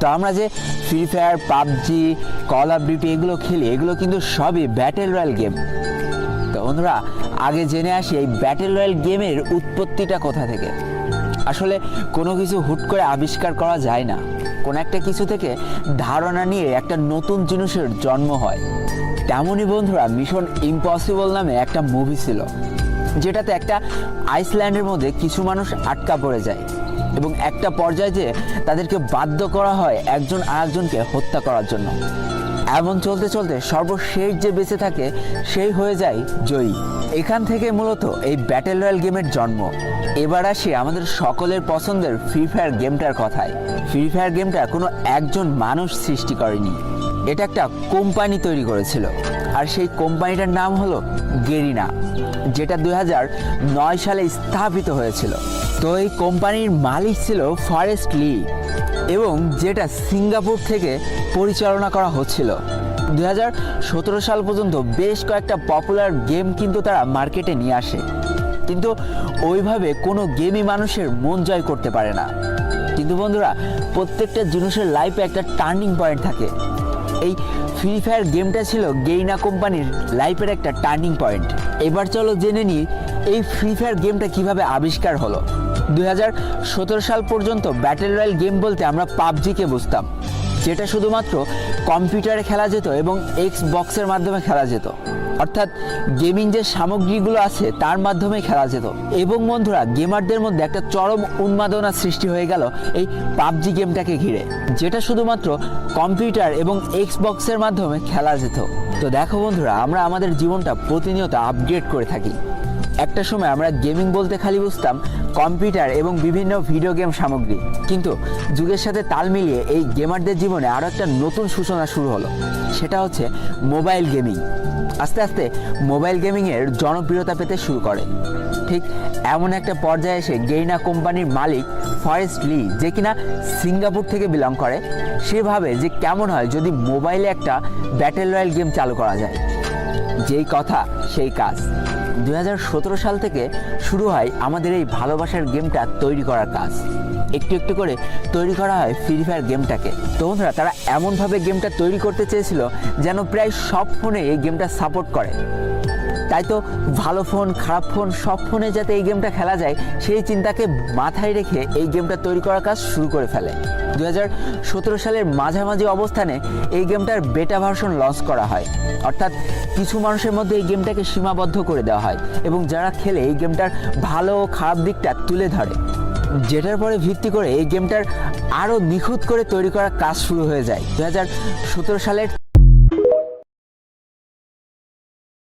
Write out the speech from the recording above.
তো আমরা যে free fire, PUBG, call of duty এগুলো খেলি, এগুলো কিন্তু সবই ব্যাটেল রয়্যাল গেম। তো বন্ধুরা, আগে জেনে আসি এই ব্যাটেল রয়্যাল গেমের উৎপত্তিটা কোথা থেকে। আসলে কোনো কিছু হুট করে আবিষ্কার করা যায় না, কোনো একটা কিছু থেকে ধারণা নিয়ে একটা নতুন জিনিসের জন্ম হয়। তেমনই বন্ধুরা, মিশন ইম্পসিবল নামে একটা মুভি ছিল, যেটাতে একটা আইসল্যান্ডের মধ্যে কিছু মানুষ আটকা পড়ে যায় এবং একটা পর্যায়ে যে তাদেরকে বাধ্য করা হয় একজন আরেকজনকে হত্যা করার জন্য। এমন চলতে চলতে সর্বশেষ যে বেঁচে থাকে সেই হয়ে যায় জয়ী। এখান থেকে মূলত এই ব্যাটেল রয়্যাল গেমের জন্ম। এবার আসি আমাদের সকলের পছন্দের ফ্রি ফায়ার গেমটার কথায়। ফ্রি ফায়ার গেমটা কোনো একজন মানুষ সৃষ্টি করেনি, এটা একটা কোম্পানি তৈরি করেছিল, আর সেই কোম্পানিটার নাম হলো গেরিনা, যেটা 2009 সালে স্থাপিত হয়েছিল। তো এই কোম্পানির মালিক ছিল ফরেস্ট লি, এবং যেটা সিঙ্গাপুর থেকে পরিচালনা করা হচ্ছিল। 2017 সাল পর্যন্ত বেশ কয়েকটা পপুলার গেম কিন্তু তারা মার্কেটে নিয়ে আসে, কিন্তু ওইভাবে কোনো গেমই মানুষের মন জয় করতে পারে না। কিন্তু বন্ধুরা, প্রত্যেকটা জিনিসের লাইফে একটা টার্নিং পয়েন্ট থাকে। এই ফ্রি ফায়ার গেমটা ছিল গেরিনা কোম্পানির লাইফের একটা টার্নিং পয়েন্ট। এবার চলো জেনে নিই এই ফ্রি ফায়ার গেমটা কিভাবে আবিষ্কার হলো। 2017 সাল পর্যন্ত ব্যাটেল রয়্যাল গেম বলতে আমরা পাবজিকে বুঝতাম, যেটা শুধুমাত্র কম্পিউটারে খেলা যেত এবং এক্সবক্সের মাধ্যমে খেলা যেত, অর্থাৎ গেমিং যে সামগ্রীগুলো আছে তার মাধ্যমে খেলা যেত। এবং বন্ধুরা, গেমারদের মধ্যে একটা চরম উন্মাদনা সৃষ্টি হয়ে গেল এই পাবজি গেমটাকে ঘিরে, যেটা শুধুমাত্র কম্পিউটার এবং এক্সবক্সের মাধ্যমে খেলা যেত। তো দেখো বন্ধুরা, আমরা আমাদের জীবনটা প্রতিনিয়ত আপগ্রেড করে থাকি। একটা সময় আমরা গেমিং বলতে খালি বুঝতাম কম্পিউটার এবং বিভিন্ন ভিডিও গেম সামগ্রী, কিন্তু যুগের সাথে তাল মিলিয়ে এই গেমারদের জীবনে আরও একটা নতুন সূচনা শুরু হলো, সেটা হচ্ছে মোবাইল গেমিং। আস্তে আস্তে মোবাইল গেমিংয়ের জনপ্রিয়তা পেতে শুরু করে। ঠিক এমন একটা পর্যায়ে এসে গেরিনা কোম্পানির মালিক ফরেস্ট লি, যে কিনা সিঙ্গাপুর থেকে বিলং করে, সে ভাবে যে কেমন হয় যদি মোবাইলে একটা ব্যাটেল রয়্যাল গেম চালু করা যায়। যেই কথা সেই কাজ। 2017 সাল থেকে শুরু হয় আমাদের এই ভালোবাসার গেমটা তৈরি করার কাজ। একটু একটু করে তৈরি করা হয় ফ্রি ফায়ার গেমটাকে। তো বন্ধুরা, তারা এমনভাবে গেমটা তৈরি করতে চেয়েছিল যেন প্রায় সব ফোনে এই গেমটা সাপোর্ট করে। তাই তো ভালো ফোন, খারাপ ফোন, সব ফোনে যাতে এই গেমটা খেলা যায় সেই চিন্তাকে মাথায় রেখে এই গেমটা তৈরি করার কাজ শুরু করে ফেলে। 2017 সালের মাঝামাঝি অবস্থানে এই গেমটার বেটা ভার্সন লঞ্চ করা হয়, অর্থাৎ কিছু মানুষের মধ্যে এই গেমটাকে সীমাবদ্ধ করে দেওয়া হয় এবং যারা খেলে এই গেমটার ভালো ও খারাপ দিকটা তুলে ধরে, যেটার পরে ভিত্তি করে এই গেমটার আরও নিখুঁত করে তৈরি করার কাজ শুরু হয়ে যায়। 2017 সালের